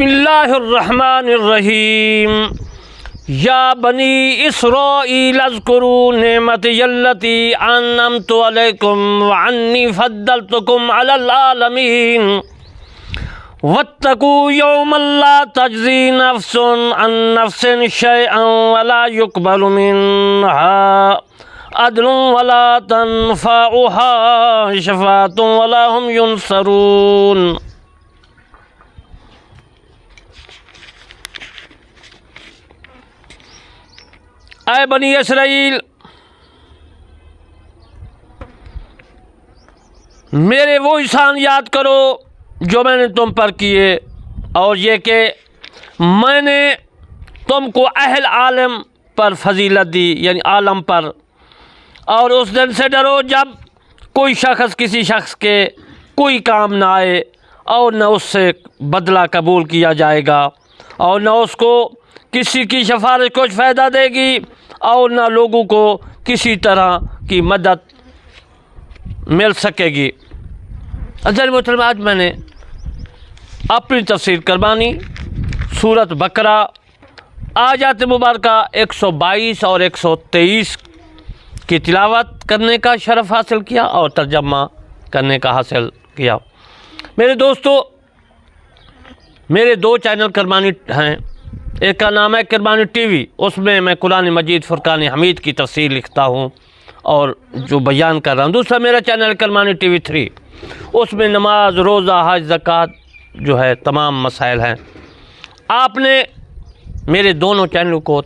اللہ الرحمن الرحیم یا بنی اسرائیل اذکروا نعمتی التی انعمت علیکم وانی فضلتکم علی العالمین واتقوا یوما لا تجزی نفس عن نفس شیئا ولا یقبل منها عدل ولا تنفعها شفاعۃ ولا هم ینصرون۔ اے بنی اسرائیل، میرے وہ احسان یاد کرو جو میں نے تم پر کیے، اور یہ کہ میں نے تم کو اہل عالم پر فضیلت دی، یعنی عالم پر۔ اور اس دن سے ڈرو جب کوئی شخص کسی شخص کے کوئی کام نہ آئے، اور نہ اس سے بدلہ قبول کیا جائے گا، اور نہ اس کو کسی کی سفارش کچھ فائدہ دے گی، اور نہ لوگوں کو کسی طرح کی مدد مل سکے گی۔ عزیز محترم، آج میں نے اپنی تفسیر کربانی سورۃ بقرہ آیات مبارکہ 122 اور 123 کی تلاوت کرنے کا شرف حاصل کیا اور ترجمہ کرنے کا حاصل کیا۔ میرے دوستو، میرے دو چینل کربانی ہیں، ایک کا نام ہے کربانی ٹی وی، اس میں میں قرآن مجید فرقان حمید کی تفسیر لکھتا ہوں اور جو بیان کر رہا ہوں۔ دوسرا میرا چینل کربانی ٹی وی 3، اس میں نماز، روزہ، حج، زکوٰۃ جو ہے تمام مسائل ہیں۔ آپ نے میرے دونوں چینلوں کو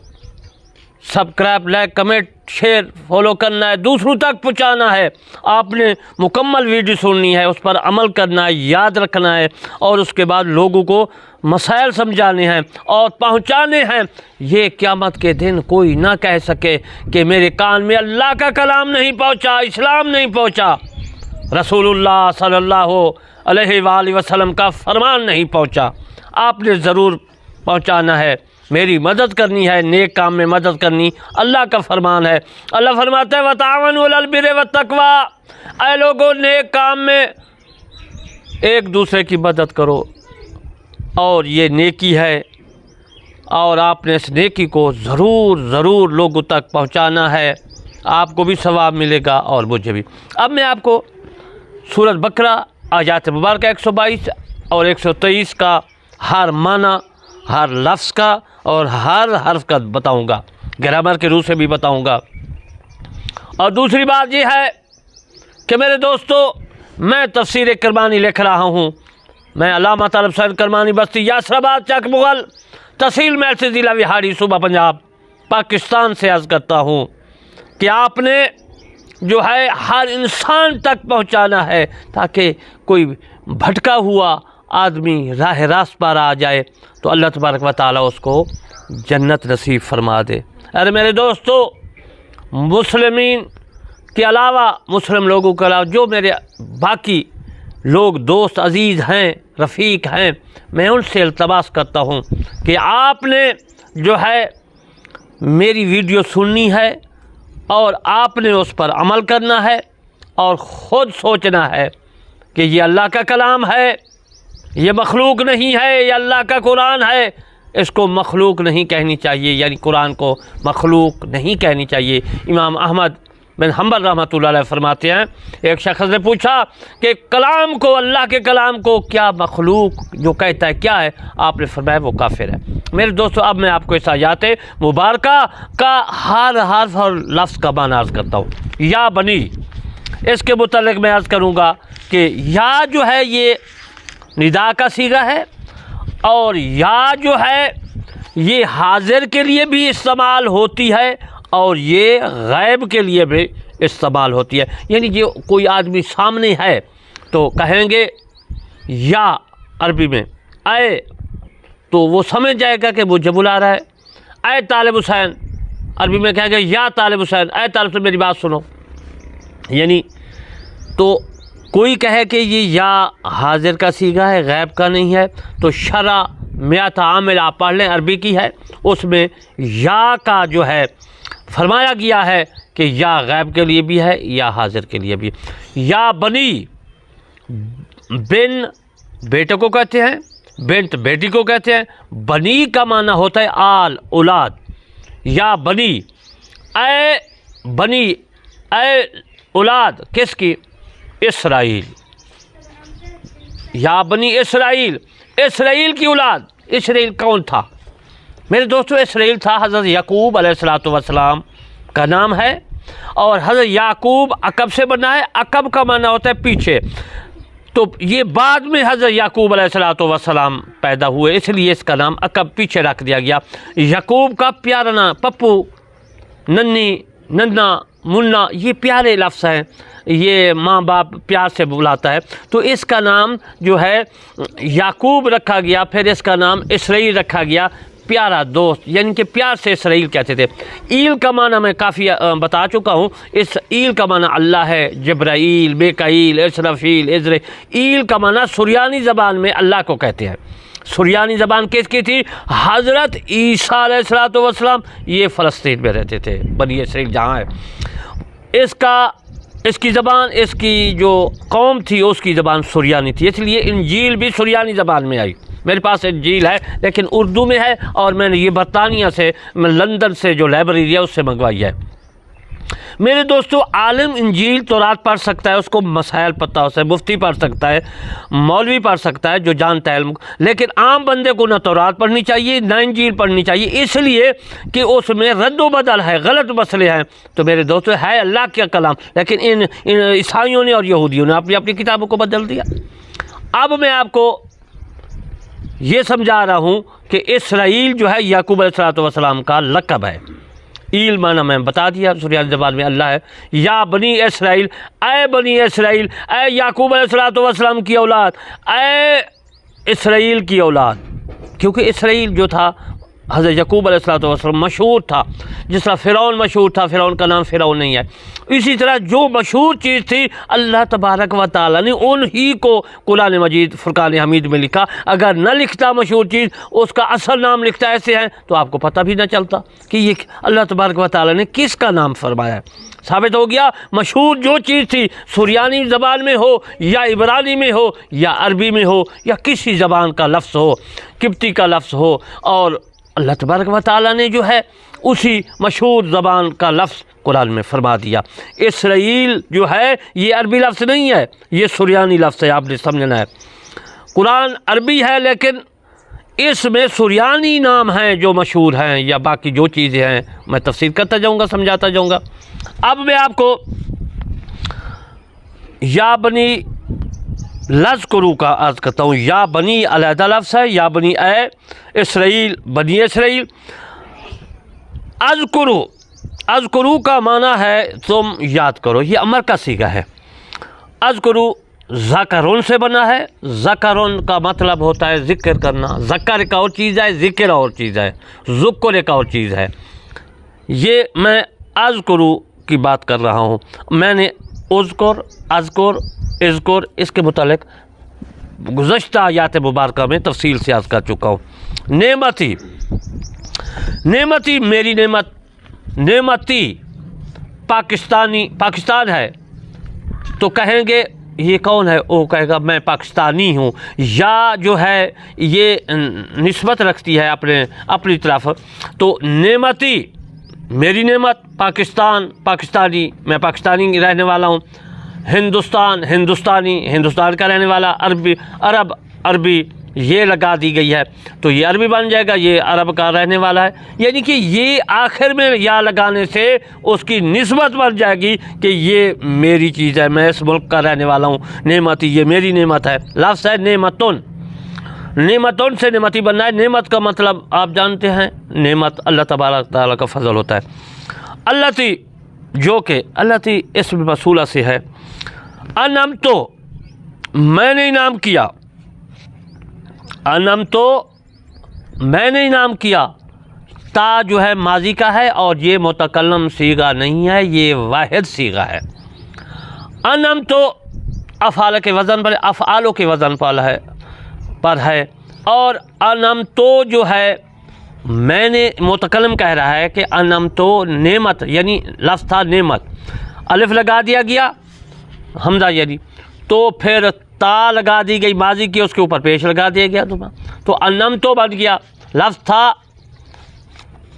subscribe, like, comment, share, follow کرنا ہے، دوسروں تک پہنچانا ہے۔ آپ نے مکمل ویڈیو سننی ہے، اس پر عمل کرنا ہے، یاد رکھنا ہے، اور اس کے بعد لوگوں کو مسائل سمجھانے ہیں اور پہنچانے ہیں۔ یہ قیامت کے دن کوئی نہ کہہ سکے کہ میرے کان میں اللہ کا کلام نہیں پہنچا، اسلام نہیں پہنچا، رسول اللہ صلی اللہ علیہ وآلہ وسلم کا فرمان نہیں پہنچا۔ آپ نے ضرور پہنچانا ہے، میری مدد کرنی ہے، نیک کام میں مدد کرنی اللہ کا فرمان ہے۔ اللہ فرماتا ہے وَتَعَاوَنُوا عَلَى الْبِرِّ وَالتَّقْوَىٰ، اے لوگوں نیک کام میں ایک دوسرے کی مدد کرو، اور یہ نیکی ہے، اور آپ نے اس نیکی کو ضرور لوگوں تک پہنچانا ہے۔ آپ کو بھی ثواب ملے گا اور مجھے بھی۔ اب میں آپ کو سورۃ بقرہ آیات مبارکہ 122 اور 123 کا ہر معنی، ہر لفظ کا اور ہر حرف کا بتاؤں گا، گرامر کے روح سے بھی بتاؤں گا۔ اور دوسری بات یہ ہے کہ میرے دوستو، میں تفسیر کربانی لکھ رہا ہوں۔ میں علامہ طالب حسین کرمانی بستی یاسر آباد چک مغل تحصیل محل ضلع وہاڑی صوبہ پنجاب پاکستان سے عرض کرتا ہوں کہ آپ نے جو ہے ہر انسان تک پہنچانا ہے، تاکہ کوئی بھٹکا ہوا آدمی راہ راست پر آ جائے تو اللہ تبارک و تعالیٰ اس کو جنت نصیب فرما دے۔ ارے میرے دوستو، مسلمین کے علاوہ، مسلم لوگوں کے علاوہ جو میرے باقی لوگ دوست عزیز ہیں، رفیق ہیں، میں ان سے التماس کرتا ہوں کہ آپ نے جو ہے میری ویڈیو سننی ہے، اور آپ نے اس پر عمل کرنا ہے، اور خود سوچنا ہے کہ یہ اللہ کا کلام ہے، یہ مخلوق نہیں ہے، یہ اللہ کا قرآن ہے۔ اس کو مخلوق نہیں کہنی چاہیے، یعنی قرآن کو مخلوق نہیں کہنی چاہیے۔ امام احمد بن حنبل رحمۃ اللہ علیہ فرماتے ہیں، ایک شخص نے پوچھا کہ کلام کو، اللہ کے کلام کو کیا مخلوق جو کہتا ہے کیا ہے؟ آپ نے فرمایا وہ کافر ہے۔ میرے دوستو، اب میں آپ کو اس آیات مبارکہ کا ہر حرف اور لفظ کا معنی عرض کرتا ہوں۔ یا بنی، اس کے متعلق میں عرض کروں گا کہ یا جو ہے یہ ندا کا صیغہ ہے، اور یا جو ہے یہ حاضر کے لیے بھی استعمال ہوتی ہے، اور یہ غائب کے لیے بھی استعمال ہوتی ہے۔ یعنی یہ کوئی آدمی سامنے ہے تو کہیں گے یا عربی میں اے، تو وہ سمجھ جائے گا کہ مجھے بلا رہا ہے۔ اے طالب حسین، عربی میں کہیں گے یا طالب حسین، اے طالب حسین میری بات سنو۔ یعنی تو کوئی کہے کہ یہ یا حاضر کا صیغہ ہے، غائب کا نہیں ہے، تو شرع میات عامل آپ پڑھ لیں، عربی کی ہے، اس میں یا کا جو ہے فرمایا گیا ہے کہ یا غائب کے لیے بھی ہے، یا حاضر کے لیے بھی۔ یا بنی، بن بیٹے کو کہتے ہیں، بنت بیٹی کو کہتے ہیں. بنی کا معنی ہوتا ہے آل اولاد. یا بنی اے اولاد کس کی؟ اسرائیل. یا بنی اسرائیل، اسرائیل کی اولاد. اسرائیل کون تھا میرے دوستو؟ اسرائیل تھا حضرت یعقوب علیہ السلام کا نام ہے، اور حضرت یعقوب عقب سے بنا ہے. عقب کا معنی ہوتا ہے پیچھے. تو یہ بعد میں حضرت یعقوب علیہ السلام پیدا ہوئے، اس لیے اس کا نام عقب پیچھے رکھ دیا گیا. یعقوب کا پیارا نام پپو، ننی، ننا، منا، یہ پیارے لفظ ہیں، یہ ماں باپ پیار سے بلاتا ہے. تو اس کا نام جو ہے یعقوب رکھا گیا، پھر اس کا نام اسرائیل رکھا گیا، پیارا دوست، یعنی کہ پیار سے اسرائیل کہتے تھے. ایل کا معنی میں کافی بتا چکا ہوں. اس ایل کا معنی اللہ ہے، جبرائیل، میکائیل، اسرافیل، ایل کا معنی سریانی زبان میں اللہ کو کہتے ہیں. سریانی زبان کس کی تھی؟ حضرت عیسیٰ علیہ السلام. یہ فلسطین میں رہتے تھے، بنی اسرائیل جہاں ہے. اس کی زبان، اس کی جو قوم تھی اس کی زبان سریانی تھی، اس لیے انجیل بھی سریانی زبان میں آئی. میرے پاس انجیل ہے لیکن اردو میں ہے، اور میں نے یہ برطانیہ سے، لندن سے جو لائبریری ہے اس سے منگوائی ہے. میرے دوستو، عالم انجیل تورات پڑھ سکتا ہے، اس کو مسائل پتہ ہو سکتا ہے، مفتی پڑھ سکتا ہے، مولوی پڑھ سکتا ہے جو جانتا ہے علم، لیکن عام بندے کو نہ تورات پڑھنی چاہیے نہ انجیل پڑھنی چاہیے، اس لیے کہ اس میں رد و بدل ہے، غلط مسئلے ہیں. تو میرے دوستو، ہے اللہ کا کلام، لیکن ان عیسائیوں نے اور یہودیوں نے اپنی اپنی کتابوں کو بدل دیا. اب میں آپ کو یہ سمجھا رہا ہوں کہ اسرائیل جو ہے یعقوب علیہ السلام کا لقب ہے. ایل معنی میں بتا دیا، سریانی زبان میں اللہ ہے. یا بنی اسرائیل، اے بنی اسرائیل، اے یعقوب علیہ السلام کی اولاد، اے اسرائیل کی اولاد. کیونکہ اسرائیل جو تھا حضرت یعقوب علیہ السلام مشہور تھا، جس طرح فرعون مشہور تھا. فرعون کا نام فرعون نہیں ہے. اسی طرح جو مشہور چیز تھی اللہ تبارک و تعالیٰ نے انہی کو قرآن مجید فرقان حمید میں لکھا. اگر نہ لکھتا مشہور چیز، اس کا اصل نام لکھتا ایسے ہیں تو آپ کو پتہ بھی نہ چلتا کہ یہ اللہ تبارک و تعالیٰ نے کس کا نام فرمایا ہے. ثابت ہو گیا مشہور جو چیز تھی، سریانی زبان میں ہو یا عبرانی میں ہو یا عربی میں ہو یا کسی زبان کا لفظ ہو، قبطی کا لفظ ہو، اور اللہ تبارک و تعالیٰ نے جو ہے اسی مشہور زبان کا لفظ قرآن میں فرما دیا. اسرائیل جو ہے یہ عربی لفظ نہیں ہے، یہ سریانی لفظ ہے، آپ نے سمجھنا ہے. قرآن عربی ہے لیکن اس میں سریانی نام ہیں جو مشہور ہیں، یا باقی جو چیزیں ہیں میں تفسیر کرتا جاؤں گا، سمجھاتا جاؤں گا. اب میں آپ کو یا بنی لذکرو کا عرض کرتا ہوں. یا بنی علیحدہ لفظ ہے، یا بنی اے اسرائیل، بنی اسرائیل. اذکرو کا معنی ہے تم یاد کرو، یہ امر کا صیغہ ہے. اذکرو ذکرون سے بنا ہے. ذکرون کا مطلب ہوتا ہے ذکر کرنا. ذکر ایک اور چیز ہے، ذکر اور چیز ہے، ذکر ایک اور چیز ہے. یہ میں اذکرو کی بات کر رہا ہوں. میں نے اذکر اس کے متعلق گزشتہ آیات مبارکہ میں تفصیل سے عرض کر چکا ہوں. نعمتی میری نعمت. نعمتی پاکستان ہے تو کہیں گے یہ کون ہے؟ وہ کہے گا میں پاکستانی ہوں. یا جو ہے یہ نسبت رکھتی ہے اپنی طرف. تو نعمتی میری نعمت، پاکستانی میں پاکستانی رہنے والا ہوں. ہندوستان کا رہنے والا. عربی یہ لگا دی گئی ہے تو یہ عربی بن جائے گا، یہ عرب کا رہنے والا ہے. یعنی کہ یہ آخر میں یا لگانے سے اس کی نسبت بن جائے گی کہ یہ میری چیز ہے، میں اس ملک کا رہنے والا ہوں. نعمتی یہ میری نعمت ہے. لفظ ہے نعمتن سے نعمتی بننا ہے. نعمت کا مطلب آپ جانتے ہیں، نعمت اللہ تبارک تعالیٰ کا فضل ہوتا ہے. اللتی جو کہ اللتی اسم موصولہ سے ہے. انعمتو میں نے انعام کیا. انعمتو میں نے انعام کیا. تا جو ہے ماضی کا ہے اور یہ متکلم صیغہ نہیں ہے، یہ واحد صیغہ ہے. انعمتو افعال کے وزن پر، افعالوں کے وزن پر ہے. اور انعمتو جو ہے میں نے، متکلم کہہ رہا ہے کہ انعمتو نعمت، یعنی لفظ تھا نعمت، الف لگا دیا گیا حمزہ یعنی، تو پھر تا لگا دی گئی ماضی کی، اس کے اوپر پیش لگا دیا گیا دوبارہ، تو انعمت بن گیا، لفظ تھا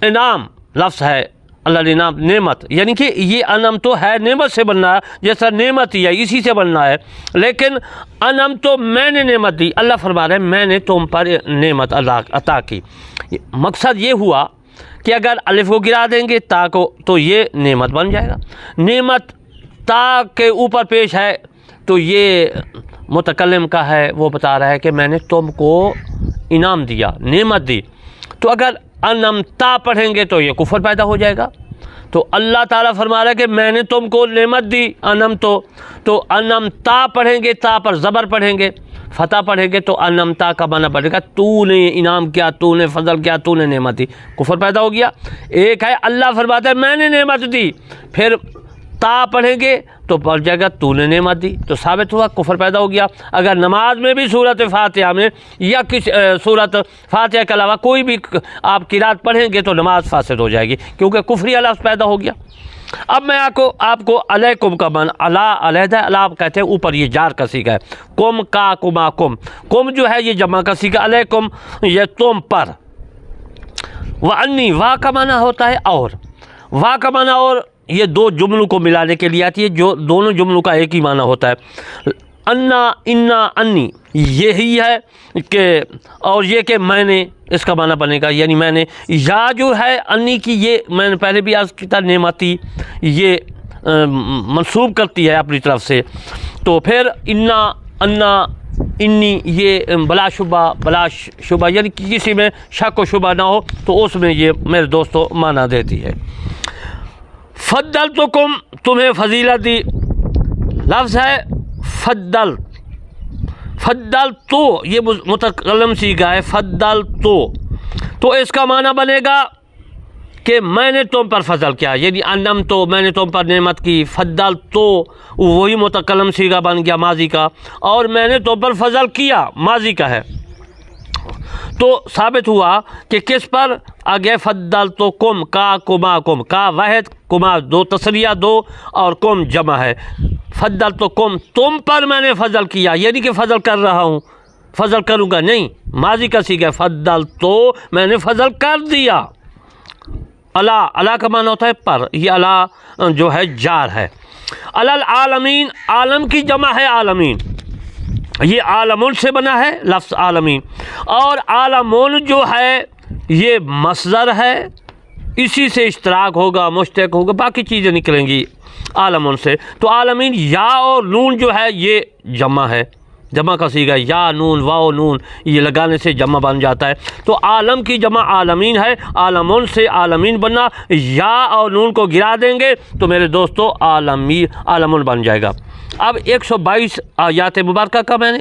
انعام، لفظ ہے اللہ نے انعام نعمت، یعنی کہ یہ انعمت ہے نعمت سے بننا ہے، جیسا نعمت ہی ہے اسی سے بننا ہے، لیکن انعمت میں نے نعمت دی، اللہ فرما رہے ہیں میں نے تم پر نعمت عطا کی۔ مقصد یہ ہوا کہ اگر الف کو گرا دیں گے تا کو تو یہ نعمت بن جائے گا، نعمت تا کے اوپر پیش ہے تو یہ متکلم کا ہے، وہ بتا رہا ہے کہ میں نے تم کو انعام دیا، نعمت دی، تو اگر انعمتا پڑھیں گے تو یہ کفر پیدا ہو جائے گا، تو اللہ تعالیٰ فرما رہا ہے کہ میں نے تم کو نعمت دی انعمتو، تو انعمتا پڑھیں گے، تا پر زبر پڑھیں گے، فتح پڑھیں گے تو انعمتا کا معنی پڑے گا تو نے انعام کیا، تو نے فضل کیا، تو نے نعمت دی، کفر پیدا ہو گیا۔ ایک ہے اللہ فرماتا ہے میں نے نعمت دی، پھر تا پڑھیں گے تو پڑھ جائے گا تو نے نعمت دی، تو ثابت ہوا کفر پیدا ہو گیا۔ اگر نماز میں بھی سورۃ فاتحہ میں یا کسی سورۃ فاتحہ کے علاوہ کوئی بھی آپ قرات پڑھیں گے تو نماز فاسد ہو جائے گی، کیونکہ کفری لفظ پیدا ہو گیا۔ اب میں آپ کو علیکم کا معنی، علا علیحدہ، علا کہتے ہیں اوپر، یہ جار کا صیغہ ہے، کم کا کما کم، کم جو ہے یہ جمع کا صیغہ، علیکم یہ تم پر، وانی وا کا معنی ہوتا ہے اور، وا کا معنی اور، یہ دو جملوں کو ملانے کے لیے آتی ہے، جو دونوں جملوں کا ایک ہی معنی ہوتا ہے، انا انا انی یہی ہے کہ، اور یہ کہ میں نے، اس کا معنی بنے گا یعنی میں نے، یا جو ہے انی کی یہ میں نے پہلے بھی عرض کیا نعمتی، یہ منسوب کرتی ہے اپنی طرف سے، تو پھر انا انا انی یہ بلا شبہ یعنی کہ کسی میں شک و شبہ نہ ہو تو اس میں یہ میرے دوستوں معنی دیتی ہے۔ فضلتکم تمہیں فضیلت دی، لفظ ہے فضل، فضل تو یہ متکلم صیغہ ہے، فضل تو اس کا معنی بنے گا کہ میں نے تم پر فضل کیا، یعنی انعم تو میں نے تم پر نعمت کی، فضل تو وہی متکلم صیغہ بن گیا ماضی کا، اور میں نے تم پر فضل کیا ماضی کا ہے، تو ثابت ہوا کہ کس پر آگے فضل تو کم کا کما کم، کا واحد کما دو تسریہ دو اور کم جمع ہے، فضل تو کم تم پر میں نے فضل کیا، یعنی کہ فضل کر رہا ہوں، فضل کروں گا نہیں، ماضی کا صیغہ فضل تو میں نے فضل کر دیا۔ اللہ کا معنی ہوتا ہے پر، یہ اللہ جو ہے جار ہے، العالمین عالم کی جمع ہے عالمین، یہ عالمون سے بنا ہے لفظ عالمین، اور عالمون جو ہے یہ مصدر ہے، اسی سے اشتراک ہوگا، مشتق ہوگا، باقی چیزیں نکلیں گی عالمون سے، تو عالمین یا اور نون جو ہے یہ جمع ہے، جمع کا صیغہ یا نون واو نون یہ لگانے سے جمع بن جاتا ہے، تو عالم کی جمع عالمین ہے، عالمون سے عالمین بننا، یا اور نون کو گرا دیں گے تو میرے دوستو عالمون بن جائے گا۔ اب 122 آیات مبارکہ کا میں نے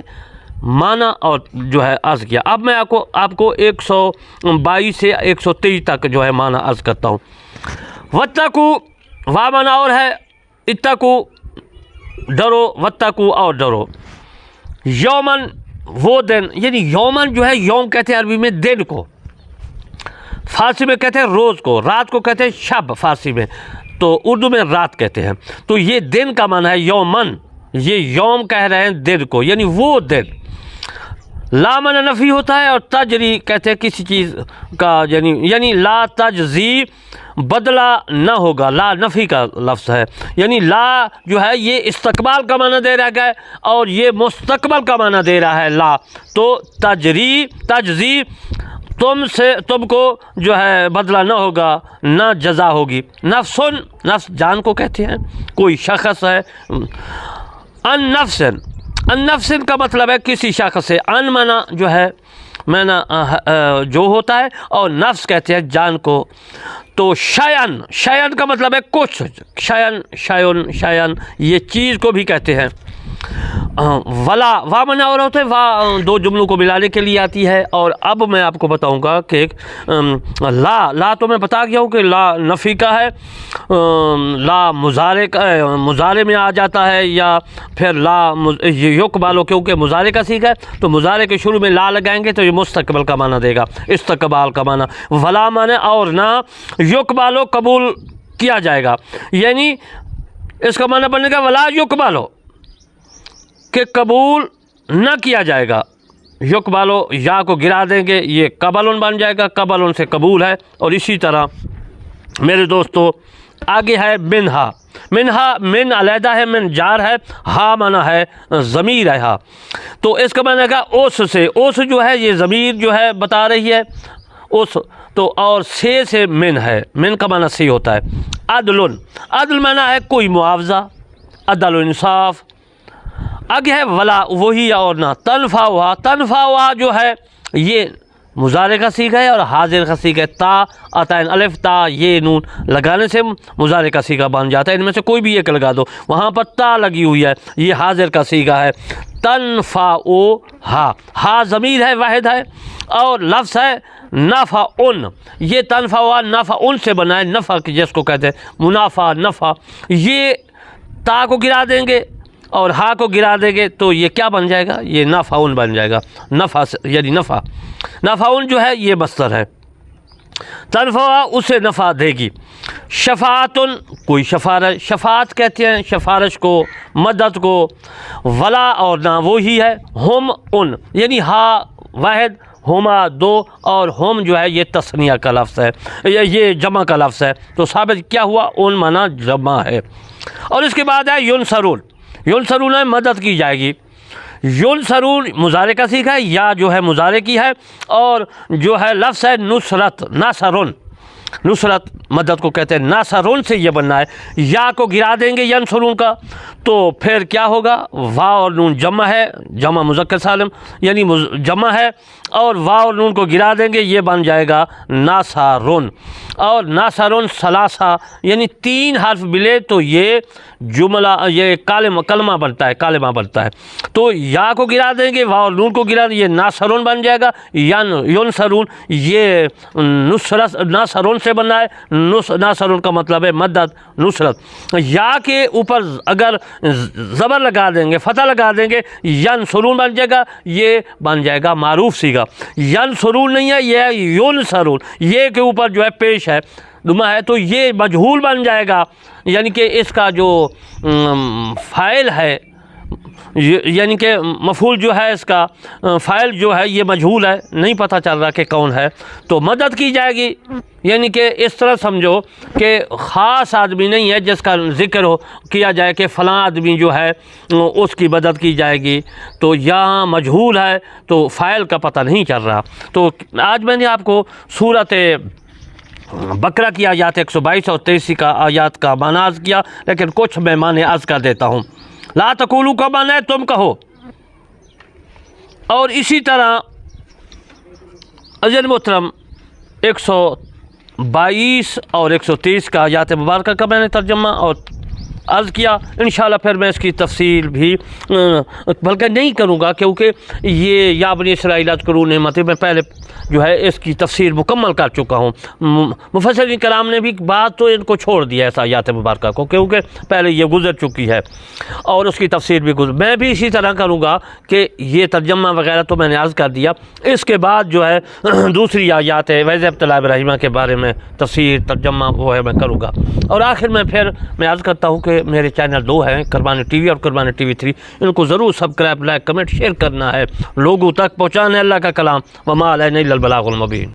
معنی اور جو ہے عرض کیا، اب میں آپ کو 122 سے 123 تک جو ہے معنی عرض کرتا ہوں۔ واتقو وا معنی اور ہے، اتقو ڈرو، واتقو اور ڈرو، یومن وہ دن، یعنی یومن جو ہے یوم کہتے ہیں عربی میں دن کو، فارسی میں کہتے ہیں روز کو، رات کو کہتے ہیں شب فارسی میں، تو اردو میں رات کہتے ہیں، تو یہ دن کا معنی ہے یومن، یہ یوم کہہ رہے ہیں دن کو، یعنی وہ دن۔ لا معنی نفی ہوتا ہے، اور تجری کہتے ہیں کسی چیز کا، یعنی لا تجزی بدلہ نہ ہوگا، لا نفی کا لفظ ہے، یعنی لا جو ہے یہ استقبال کا معنی دے رہا ہے اور یہ مستقبل کا معنی دے رہا ہے لا، تو تجزی تم کو جو ہے بدلہ نہ ہوگا، نہ جزا ہوگی۔ نفس جان کو کہتے ہیں، کوئی شخص ہے، النفس کا مطلب ہے کسی شخص سے، ان معنی جو ہے معنی جو ہوتا ہے، اور نفس کہتے ہیں جان کو، تو شیئن کا مطلب ہے کچھ، شیئن یہ چیز کو بھی کہتے ہیں۔ وا معنی اور ہوتا ہے، وا دو جملوں کو ملانے کے لیے آتی ہے، اور اب میں آپ کو بتاؤں گا کہ لا تو میں بتا گیا ہوں کہ لا نفی کا ہے، لا مضارع میں آ جاتا ہے، یا پھر لا یقبالو کیونکہ مضارع کا صیغہ ہے، تو مضارع کے شروع میں لا لگائیں گے تو یہ مستقبل کا معنی دے گا، استقبال کا معنی۔ ولا معنی اور نہ یقبالو قبول کیا جائے گا، یعنی اس کا معنی بنے گا ولا یقبالو کہ قبول نہ کیا جائے گا، یقبالو یا کو گرا دیں گے، یہ قبلن بن جائے گا، قبلن سے قبول ہے۔ اور اسی طرح میرے دوستو آگے ہے منہا، منہا من علیحدہ ہے، من جار ہے، ہا مانا ہے ضمیر ہے ہا، تو اس کا معنی ہے اس سے، اس جو ہے یہ ضمیر جو ہے بتا رہی ہے اس، تو اور سے من ہے، من کا معنی سے ہوتا ہے۔ عدل، عدل معنی ہے کوئی معاوضہ، عدل و انصاف۔ آگے ہے ولا، وہی اور نہ، تنفع ہوا، تنفع ہوا جو ہے یہ مضارع کا صیغہ ہے اور حاضر کا صیغہ ہے، تا عطائن الف تا یہ نون لگانے سے مضارع کا صیغہ بن جاتا ہے، ان میں سے کوئی بھی ایک لگا دو، وہاں پر تا لگی ہوئی ہے، یہ حاضر کا صیغہ ہے۔ تنفع ہا، ہا ضمیر ہے واحد ہے اور لفظ ہے نفع ان، یہ تنفع ہوا نفع ان سے بنا ہے، نفع جس کو کہتے ہیں منافع نفع، یہ تا کو گرا دیں گے اور ہا کو گرا دیں گے تو یہ کیا بن جائے گا، یہ نفعون بن جائے گا، نفع یعنی نفع، نفعون جو ہے یہ مصدر ہے۔ تنفع اسے نفع دے گی۔ شفاعتن کوئی شفارش، شفاعت کہتے ہیں شفارش کو، مدد کو۔ ولا اور نہ وہی ہے، ہم ان یعنی ہا واحد، ہما دو اور ہم جو ہے یہ تثنیہ کا لفظ ہے، یہ جمع کا لفظ ہے، تو ثابت کیا ہوا، ان مانا جمع ہے۔ اور اس کے بعد ہے ینصرون، ینصرون ہے مدد کی جائے گی، ینصرون مضارع کا صیغہ ہے، یا جو ہے مضارع کی ہے، اور جو ہے لفظ ہے نصرت، ناصرن، نصرت مدد کو کہتے ہیں، ناصرن سے یہ بننا ہے، یا کو گرا دیں گے ینصرون کا تو پھر کیا ہوگا، وا اور نون جمع ہے، جمع مذکر سالم یعنی جمع ہے، اور وا اور نون کو گرا دیں گے یہ بن جائے گا ناصرن، اور ناصرن ثلاثہ یعنی تین حرف ملے تو یہ جملہ، یہ کلمہ بنتا ہے، کلمہ بنتا ہے، تو یا کو گرا دیں گے، وا اور نون کو گرا دیں گے، یہ ناصرن بن جائے گا، ینصرون یہ نصرت ناصرن سے بننا ہے، ناصرن کا مطلب ہے مدد نصرت، یا کے اوپر اگر زبر لگا دیں گے، فتح لگا دیں گے، ینصرون بن جائے گا، یہ بن جائے گا معروف صیغہ، ینصرون نہیں ہے، یہ ہے ینصرون، یہ کے اوپر جو ہے پیش ہے دمہ ہے، تو یہ مجہول بن جائے گا، یعنی کہ اس کا جو فاعل ہے، یعنی کہ مفعول جو ہے اس کا فاعل جو ہے یہ مجہول ہے، نہیں پتہ چل رہا کہ کون ہے، تو مدد کی جائے گی، یعنی کہ اس طرح سمجھو کہ خاص آدمی نہیں ہے جس کا ذکر ہو کیا جائے کہ فلاں آدمی جو ہے اس کی مدد کی جائے گی، تو یہاں مجہول ہے تو فاعل کا پتہ نہیں چل رہا۔ تو آج میں نے آپ کو سورۃ بقرہ کی آیات 122 اور 83 کا آیات کا معنی عرض کیا، لیکن کچھ میں معنی عرض کر دیتا ہوں۔ لا تقولوا کا معنی ہے تم کہو، اور اسی طرح عزیز محترم 122 اور 130 کا آیات مبارکہ کا میں نے ترجمہ اور عرض کیا، انشاءاللہ پھر میں اس کی تفصیل بھی بلکہ نہیں کروں گا، کیونکہ یہ یا بنی اسرائیل اذکروا نعمتی میں پہلے جو ہے اس کی تفسیر مکمل کر چکا ہوں۔ مفسرین کرام نے بھی بات تو ان کو چھوڑ دیا ہے آیات مبارکہ کو، کیونکہ پہلے یہ گزر چکی ہے اور اس کی تفسیر بھی گزر، میں بھی اسی طرح کروں گا کہ یہ ترجمہ وغیرہ تو میں نے عرض کر دیا، اس کے بعد جو ہے دوسری آیات ہے وَإِذْ ابْتَلَىٰ ابراہیم کے بارے میں تفسیر ترجمہ وہ ہے میں کروں گا۔ اور آخر میں پھر میں عرض کرتا ہوں کہ میرے چینل دو ہیں، قربانی ٹی وی اور قربانی ٹی وی 3، ان کو ضرور سبسکرائب، لائک، کمنٹ، شیئر کرنا ہے، لوگوں تک پہنچانا ہے اللہ کا کلام، وما علینا الا البلاغ المبین۔